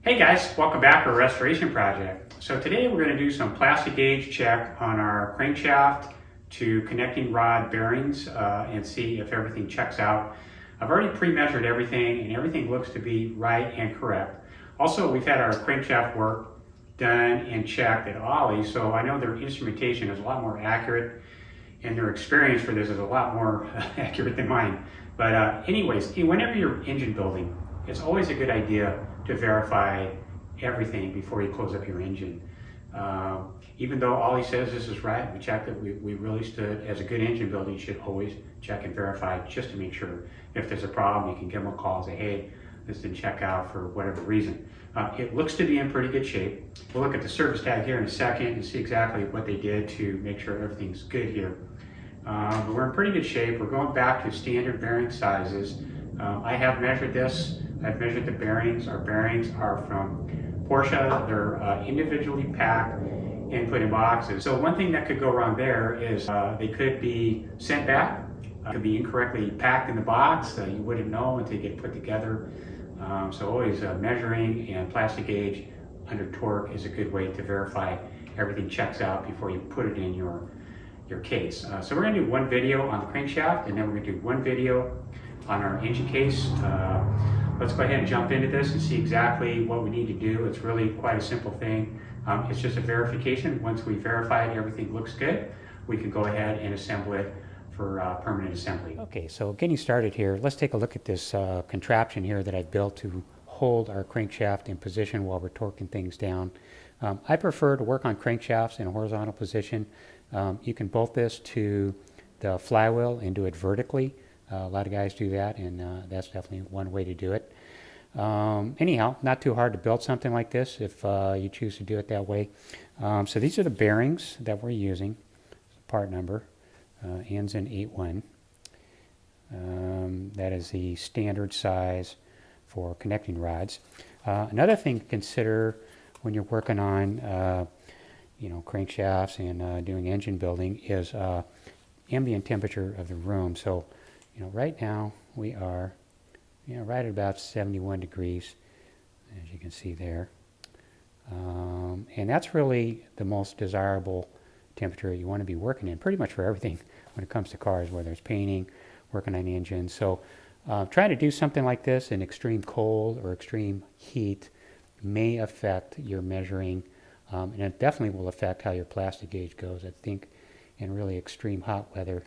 Hey guys, welcome back to our restoration project. So today we're going to do some plastic gauge check on our crankshaft to connecting rod bearings and see if everything checks out. I've already pre-measured everything and everything looks to be right and correct. Also, we've had our crankshaft work done and checked at Ollie, so I know their instrumentation is a lot more accurate and their experience for this is a lot more accurate than mine. But anyways, whenever you're engine building, it's always a good idea to verify everything before you close up your engine. Even though Ollie says this is right, we checked it, we really stood. As a good engine builder, you should always check and verify just to make sure. If there's a problem, you can give them a call and say, hey, this didn't check out for whatever reason. It looks to be in pretty good shape. We'll look at the service tag here in a second and see exactly what they did to make sure everything's good here. But we're in pretty good shape. We're going back to standard bearing sizes. I have measured this. I've measured the bearings. Our bearings are from Porsche. They're individually packed and put in boxes. So one thing that could go wrong there is they could be sent back. Could be incorrectly packed in the box. You wouldn't know until you get put together. So always measuring and plastic gauge under torque is a good way to verify everything checks out before you put it in your case. So we're going to do one video on the crankshaft and then we're going to do one video on our engine case. Let's go ahead and jump into this and see exactly what we need to do. It's really quite a simple thing. It's just a verification. Once we verify it, everything looks good, we can go ahead and assemble it for permanent assembly. Okay, so getting started here, let's take a look at this contraption here that I've built to hold our crankshaft in position while we're torquing things down. I prefer to work on crankshafts in a horizontal position. You can bolt this to the flywheel and do it vertically. A lot of guys do that, and that's definitely one way to do it. Anyhow, not too hard to build something like this if you choose to do it that way. So these are the bearings that we're using. Part number ends in 81. That is the standard size for connecting rods. Another thing to consider when you're working on crankshafts and doing engine building is ambient temperature of the room. So right now we are right at about 71 degrees, as you can see there. And that's really the most desirable temperature you want to be working in pretty much for everything when it comes to cars, whether it's painting, working on engines. So trying to do something like this in extreme cold or extreme heat may affect your measuring, and it definitely will affect how your plastic gauge goes. I think in really extreme hot weather,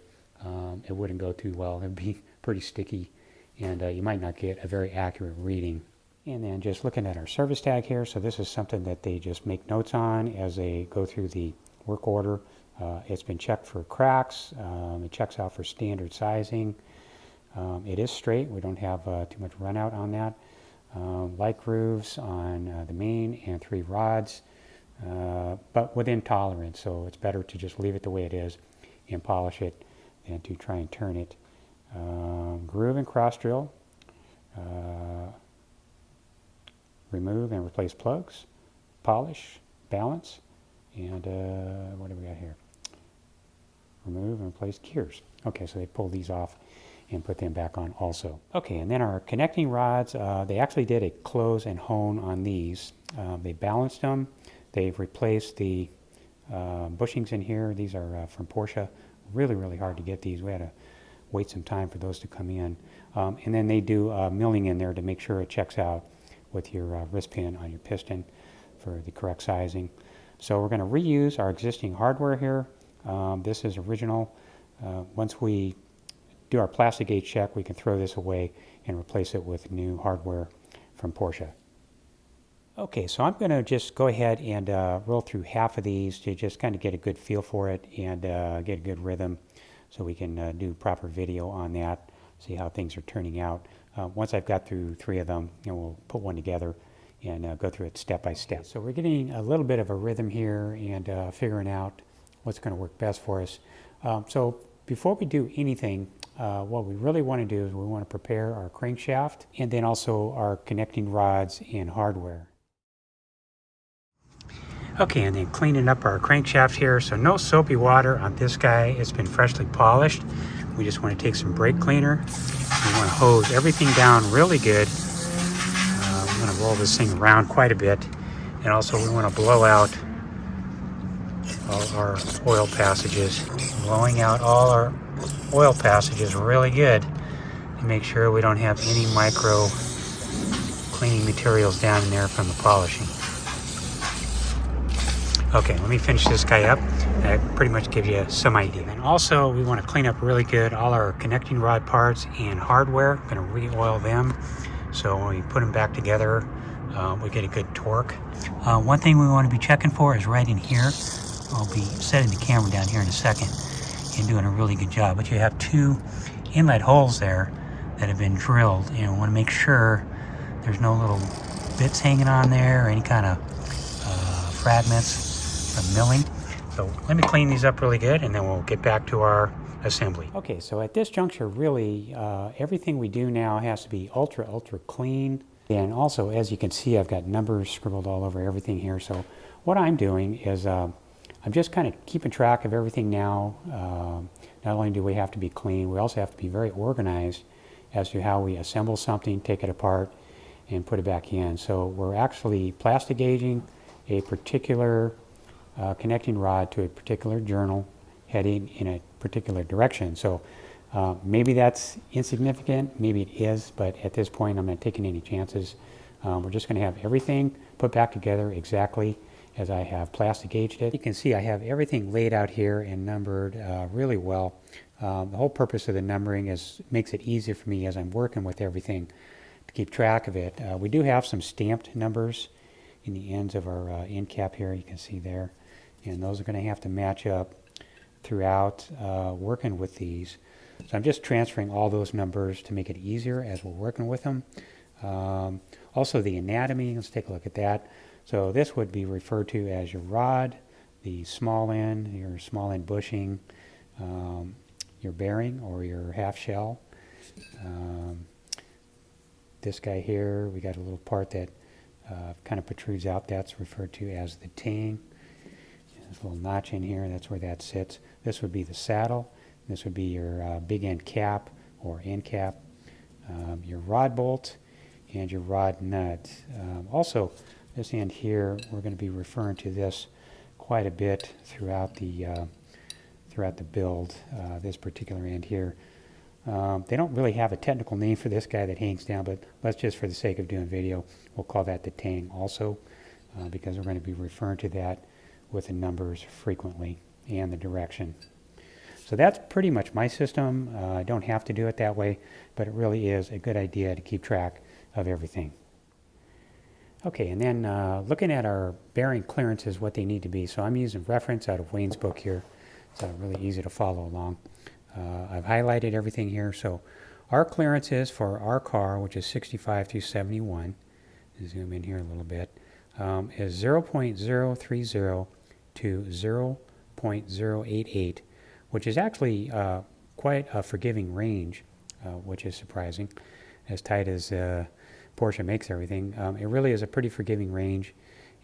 it wouldn't go too well. It would be pretty sticky, and you might not get a very accurate reading. And then just looking at our service tag here, so this is something that they just make notes on as they go through the work order. It's been checked for cracks. It checks out for standard sizing. It is straight. We don't have too much run out on that. Light grooves on the main and 3 rods, but within tolerance. So it's better to just leave it the way it is and polish it than to try and turn it. Groove and cross drill. Remove and replace plugs. Polish, balance, and what do we got here? Remove and replace gears. Okay, so they pull these off and put them back on also. Okay, and then our connecting rods, they actually did a close and hone on these. They balanced them. They've replaced the bushings in here. These are from Porsche. Really, really hard to get these. We had to wait some time for those to come in. And then they do milling in there to make sure it checks out with your wrist pin on your piston for the correct sizing. So we're going to reuse our existing hardware here. This is original. Once we do our plastic gauge check, we can throw this away and replace it with new hardware from Porsche. Okay, so I'm going to just go ahead and roll through half of these to just kind of get a good feel for it and get a good rhythm so we can do proper video on that, see how things are turning out. Once I've got through 3 of them, we'll put one together and go through it step by step. So we're getting a little bit of a rhythm here and figuring out what's going to work best for us. So before we do anything, what we really want to do is we want to prepare our crankshaft and then also our connecting rods and hardware. Okay, and then cleaning up our crankshaft here. So no soapy water on this guy. It's been freshly polished. We just want to take some brake cleaner. We want to hose everything down really good. I'm going to roll this thing around quite a bit. And also we want to blow out all our oil passages. Blowing out all our oil passages really good to make sure we don't have any micro cleaning materials down in there from the polishing. Okay, let me finish this guy up. That pretty much gives you some idea. And also we want to clean up really good all our connecting rod parts and hardware. We're going to re-oil them so when we put them back together we get a good torque. One thing we want to be checking for is right in here. I'll be setting the camera down here in a second and doing a really good job. But you have two inlet holes there that have been drilled. You know, want to make sure there's no little bits hanging on there or any kind of fragments from milling. So let me clean these up really good and then we'll get back to our assembly. Okay, so at this juncture really everything we do now has to be ultra clean. And also, as you can see, I've got numbers scribbled all over everything here. So what I'm doing is I'm just kind of keeping track of everything now. Not only do we have to be clean, we also have to be very organized as to how we assemble something, take it apart, and put it back in. So we're actually plastic gauging a particular connecting rod to a particular journal heading in a particular direction. So maybe that's insignificant, maybe it is, but at this point I'm not taking any chances. We're just going to have everything put back together exactly as I have plastic gauged it. You can see I have everything laid out here and numbered really well. The whole purpose of the numbering makes it easier for me as I'm working with everything to keep track of it. We do have some stamped numbers in the ends of our end cap here, you can see there, and those are going to have to match up throughout working with these. So I'm just transferring all those numbers to make it easier as we're working with them. Also the anatomy, let's take a look at that. So this would be referred to as your rod, the small end, your small end bushing, your bearing or your half shell. This guy here, we got a little part that kind of protrudes out, that's referred to as the tang. There's a little notch in here, that's where that sits. This would be the saddle. This would be your big end cap or end cap, your rod bolt, and your rod nut. Also, this end here, we're going to be referring to this quite a bit throughout the build. This particular end here. They don't really have a technical name for this guy that hangs down, but let's just, for the sake of doing video, we'll call that the tang also, because we're going to be referring to that with the numbers frequently and the direction. So that's pretty much my system. I don't have to do it that way, but it really is a good idea to keep track of everything. Okay, and then looking at our bearing clearances, what they need to be. So I'm using reference out of Wayne's book here. It's really easy to follow along. I've highlighted everything here. So our clearances for our car, which is 65 through 71, zoom in here a little bit, is 0.030 to 0.088, which is actually quite a forgiving range, which is surprising, as tight as Porsche makes everything. It really is a pretty forgiving range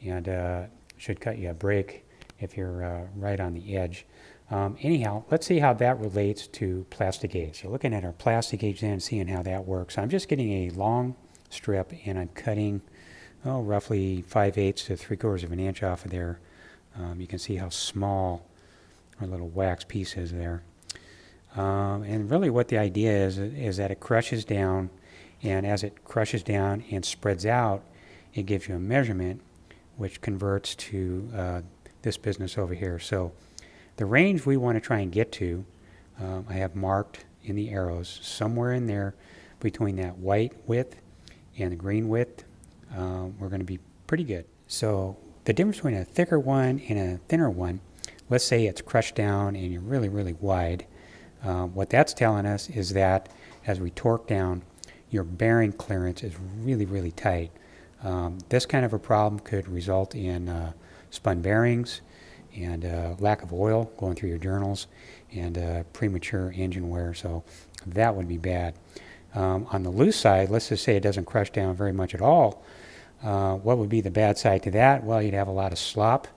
and should cut you a break if you're right on the edge. Anyhow, let's see how that relates to plastic gauge. So looking at our plastic gauge then and seeing how that works. I'm just getting a long strip and I'm cutting roughly 5/8 to 3/4 of an inch off of there. You can see how small our little wax piece is there. And really what the idea is that it crushes down, and as it crushes down and spreads out, it gives you a measurement which converts to this business over here. So the range we want to try and get to, I have marked in the arrows, somewhere in there between that white width and the green width, we're going to be pretty good. So the difference between a thicker one and a thinner one, let's say it's crushed down and you're really, really wide. What that's telling us is that as we torque down, your bearing clearance is really, really tight. This kind of a problem could result in spun bearings and lack of oil going through your journals and premature engine wear, so that would be bad. On the loose side, let's just say it doesn't crush down very much at all. What would be the bad side to that? Well, you'd have a lot of slop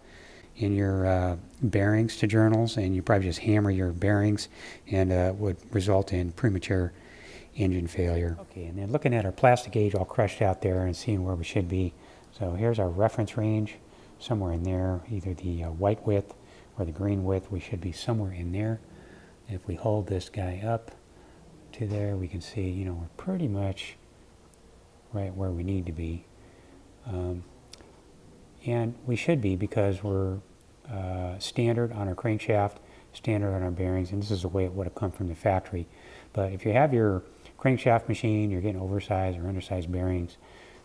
in your bearings to journals, and you probably just hammer your bearings, and would result in premature engine failure. Okay, and then looking at our plastic gauge all crushed out there and seeing where we should be. So here's our reference range, somewhere in there, either the white width or the green width. We should be somewhere in there. If we hold this guy up to there, we can see, you know, we're pretty much right where we need to be. And we should be, because we're standard on our crankshaft, standard on our bearings, and this is the way it would have come from the factory. But if you have your crankshaft machine, you're getting oversized or undersized bearings,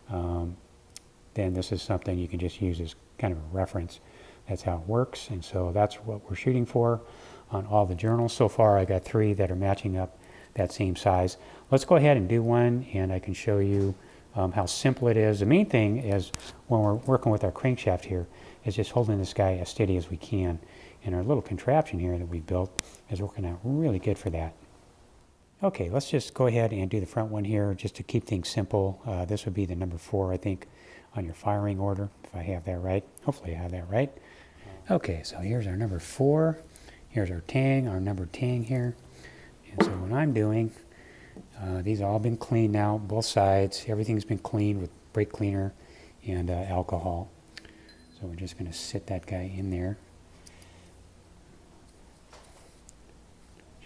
then this is something you can just use as kind of a reference. That's how it works, and so that's what we're shooting for on all the journals. So far I got 3 that are matching up that same size. Let's go ahead and do one, and I can show you how simple it is. The main thing is, when we're working with our crankshaft here, is just holding this guy as steady as we can. And our little contraption here that we built is working out really good for that. Okay, let's just go ahead and do the front one here just to keep things simple. This would be the number 4, I think, on your firing order, if I have that right. Hopefully I have that right. Okay, so here's our number 4. Here's our tang, our number tang here. And so what I'm doing, these have all been cleaned now, both sides. Everything's been cleaned with brake cleaner and alcohol. So we're just going to sit that guy in there.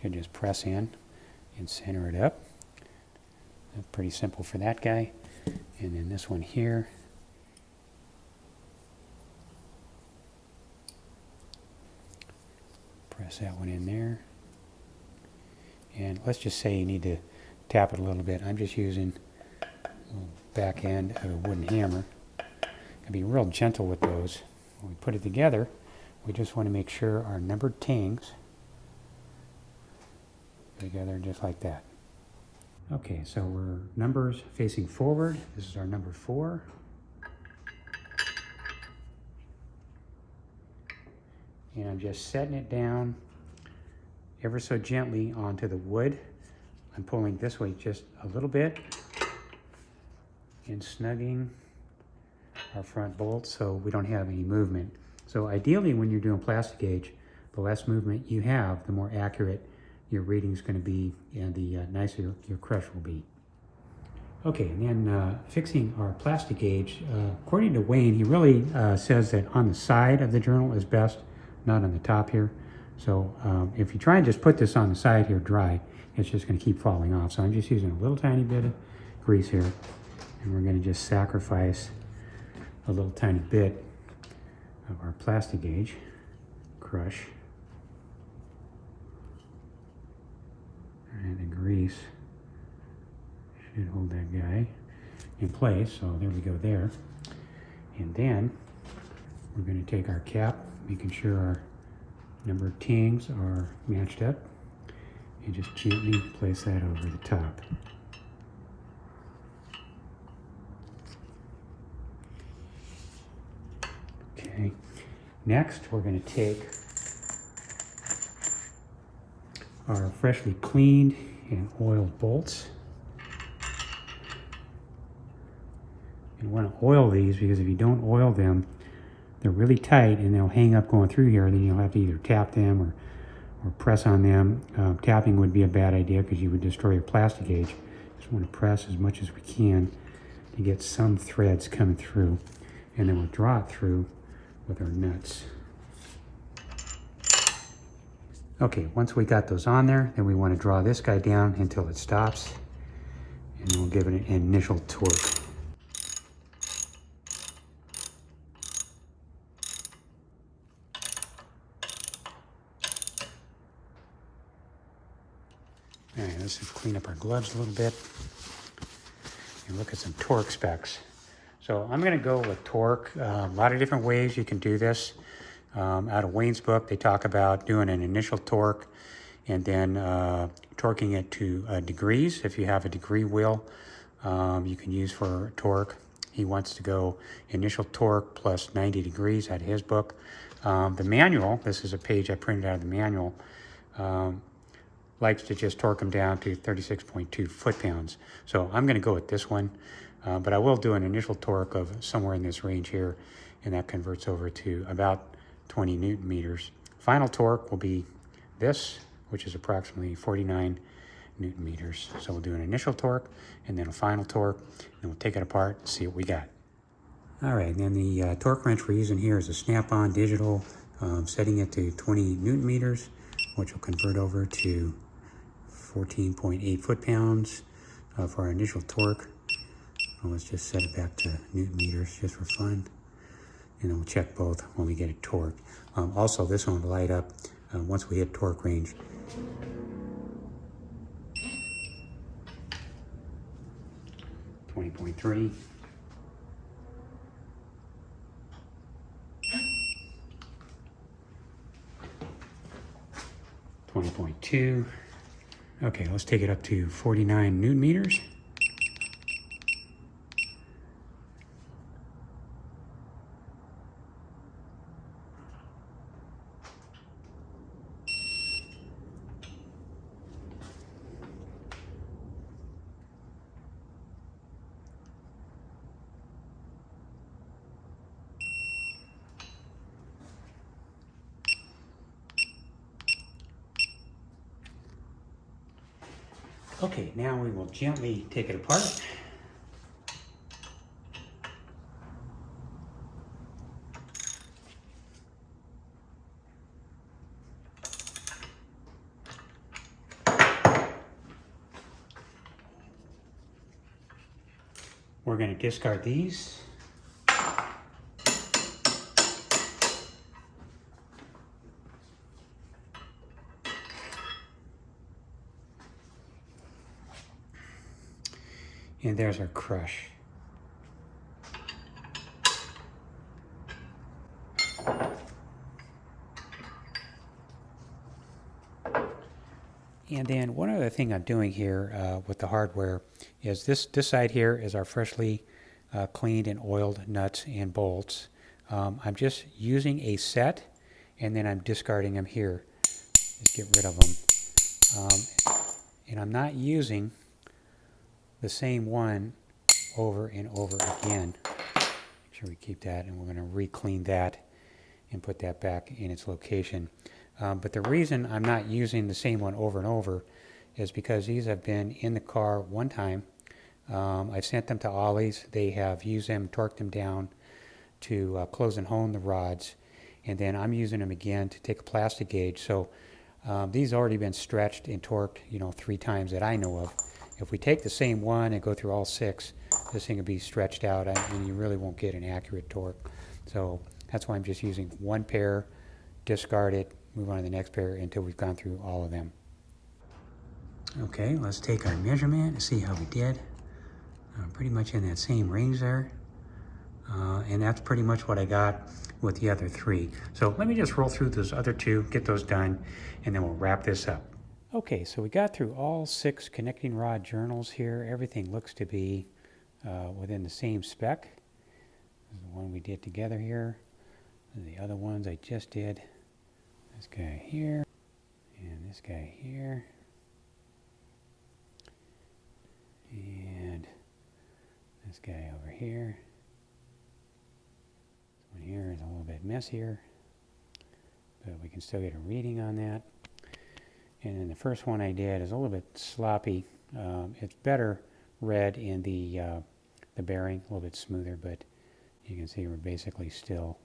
Should just press in and center it up. That's pretty simple for that guy. And then this one here. Press that one in there. And let's just say you need to tap it a little bit. I'm just using a little back end of a wooden hammer. Gotta be real gentle with those. When we put it together, we just want to make sure our numbered tangs go together just like that. Okay, so we're numbers facing forward. This is our number 4. And I'm just setting it down ever so gently onto the wood. I'm pulling this way just a little bit and snugging our front bolts so we don't have any movement. So ideally, when you're doing plastic gauge, the less movement you have, the more accurate your reading is going to be, and the nicer your crush will be. Okay, and then fixing our plastic gauge, according to Wayne, he really says that on the side of the journal is best, not on the top here. So if you try and just put this on the side here dry, it's just going to keep falling off. So I'm just using a little tiny bit of grease here, and we're going to just sacrifice a little tiny bit of our plastic gauge crush. And the grease should hold that guy in place. So there we go there. And then we're going to take our cap, making sure our number of tangs are matched up, and just gently place that over the top. Okay, next we're going to take our freshly cleaned and oiled bolts. You want to oil these, because if you don't oil them, they're really tight and they'll hang up going through here, and then you'll have to either tap them or press on them. Tapping would be a bad idea because you would destroy your plastic gauge. Just want to press as much as we can to get some threads coming through, and then we'll draw it through with our nuts. Okay, once we got those on there, then we want to draw this guy down until it stops, and then we'll give it an initial torque. All right, let's just clean up our gloves a little bit and look at some torque specs. So I'm going to go with torque. A lot of different ways you can do this. Out of Wayne's book, they talk about doing an initial torque and then torquing it to degrees. If you have a degree wheel, you can use for torque. He wants to go initial torque plus 90 degrees out of his book. The manual, this is a page I printed out of the manual, likes to just torque them down to 36.2 foot-pounds. So I'm going to go with this one, but I will do an initial torque of somewhere in this range here, and that converts over to about 20 Newton meters. Final torque will be this, which is approximately 49 Newton meters. So we'll do an initial torque and then a final torque, and we'll take it apart and see what we got. All right, and then the torque wrench we're using here is a snap-on digital, setting it to 20 Newton meters, which will convert over to 14.8 foot-pounds for our initial torque. Well, let's just set it back to Newton meters just for fun. And then we'll check both when we get it torqued. Also, this one will light up once we hit torque range. .3. .2. Okay, let's take it up to 49 Newton meters. Okay, now we will gently take it apart. We're going to discard these. And there's our crush. And then one other thing I'm doing here with the hardware is this side here is our freshly cleaned and oiled nuts and bolts. I'm just using a set, and then I'm discarding them here. Just get rid of them. And I'm not using the same one over and over again. Make sure we keep that, and we're going to re-clean that and put that back in its location. But the reason I'm not using the same one over and over is because these have been in the car one time. I've sent them to Ollie's. They have used them, torqued them down to close and hone the rods, and then I'm using them again to take a plastic gauge. So these already been stretched and torqued, 3 times that I know of. If we take the same one and go through all 6, this thing will be stretched out, and you really won't get an accurate torque. So that's why I'm just using one pair, discard it, move on to the next pair until we've gone through all of them. Okay, let's take our measurement and see how we did. Pretty much in that same range there. And that's pretty much what I got with the other 3. So let me just roll through those other 2, get those done, and then we'll wrap this up. Okay, so we got through all 6 connecting rod journals here. Everything looks to be within the same spec. This is the one we did together here. And the other ones I just did. This guy here, and this guy here. And this guy over here. This one here is a little bit messier, but we can still get a reading on that. And then the first one I did is a little bit sloppy. It's better read in the bearing, a little bit smoother, but you can see we're basically still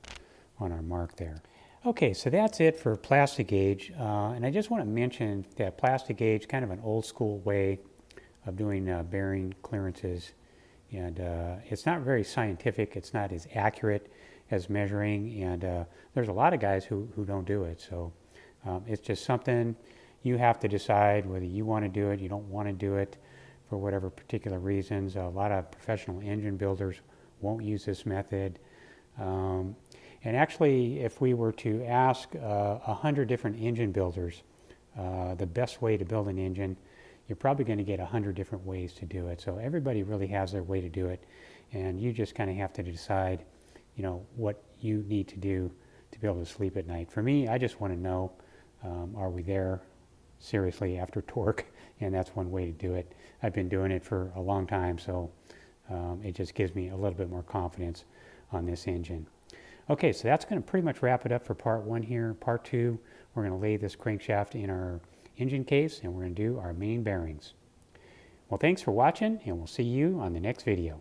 on our mark there. Okay, so that's it for PLASTIGAGE. And I just want to mention that PLASTIGAGE, kind of an old school way of doing bearing clearances. And it's not very scientific. It's not as accurate as measuring. And there's a lot of guys who don't do it. So it's just something you have to decide whether you want to do it, you don't want to do it for whatever particular reasons. A lot of professional engine builders won't use this method. And actually, if we were to ask 100 different engine builders the best way to build an engine, you're probably going to get 100 different ways to do it. So everybody really has their way to do it, and you just kind of have to decide, what you need to do to be able to sleep at night. For me, I just want to know, are we there seriously after torque? And that's one way to do it. I've been doing it for a long time, so it just gives me a little bit more confidence on this engine. Okay, so that's going to pretty much wrap it up for part 1 here. Part 2, we're going to lay this crankshaft in our engine case, and we're going to do our main bearings. Well, thanks for watching, and we'll see you on the next video.